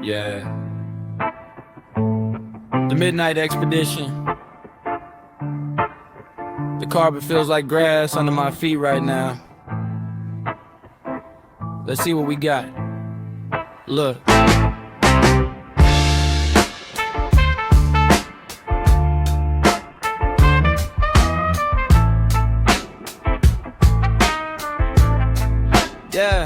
Yeah. The Midnight Expedition. The carpet feels like grass under my feet right now. Let's see what we got. Look. Yeah.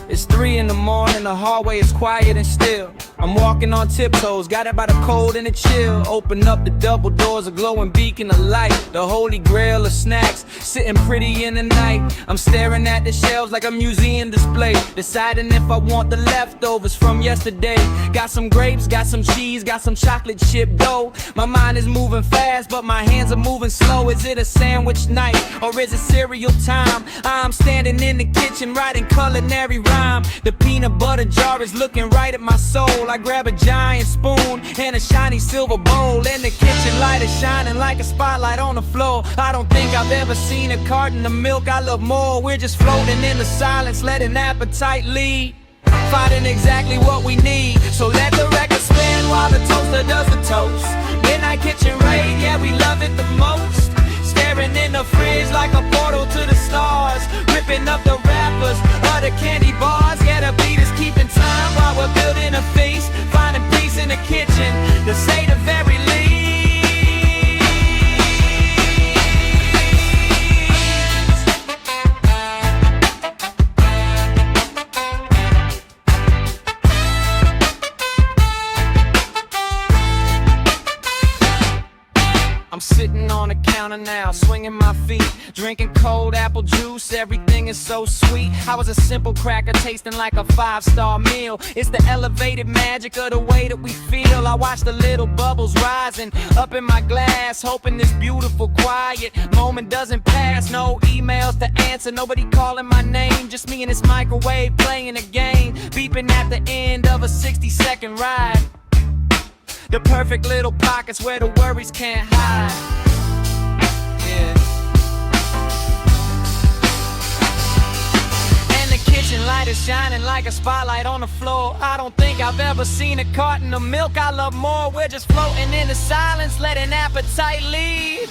It's 3 in the morning, the hallway is quiet and still. I'm walking on tiptoes, got it by the cold and the chill. Open up the double doors, a glowing beacon of light. The holy grail of snacks, sitting pretty in the night. I'm staring at the shelves like a museum display, deciding if I want the leftovers from yesterday. Got some grapes, got some cheese, got some chocolate chip dough. My mind is moving fast, but my hands are moving slow. Is it a sandwich night, or is it cereal time? I'm standing in the kitchen writing culinary rhyme. The peanut butter jar is looking right at my soul. I grab a giant spoon and a shiny silver bowl, and the kitchen light is shining like a spotlight on the floor. I don't think I've ever seen a carton of milk I love more. We're just floating in the silence, letting appetite lead, finding exactly what we need. So let the record spin while the toaster does the toast. Midnight kitchen raid, yeah, we love it the most. Staring in the fridge like a portal to the stars, ripping up the wrappers of the candy bars. Yeah, the beat is keeping time while we're building a feast, finding peace in the kitchen, to say the very least. I'm sitting on the counter now, swinging my feet, drinking cold apple juice, everything is so sweet. I was a simple cracker tasting like a 5-star meal. It's the elevated magic of the way that we feel. I watch the little bubbles rising up in my glass, hoping this beautiful quiet moment doesn't pass. No emails to answer, nobody calling my name, just me and this microwave playing a game, beeping at the end of a 60-second ride. The perfect little pockets where the worries can't hide. Yeah. And the kitchen light is shining like a spotlight on the floor. I don't think I've ever seen a carton of milk I love more. We're just floating in the silence, letting appetite lead,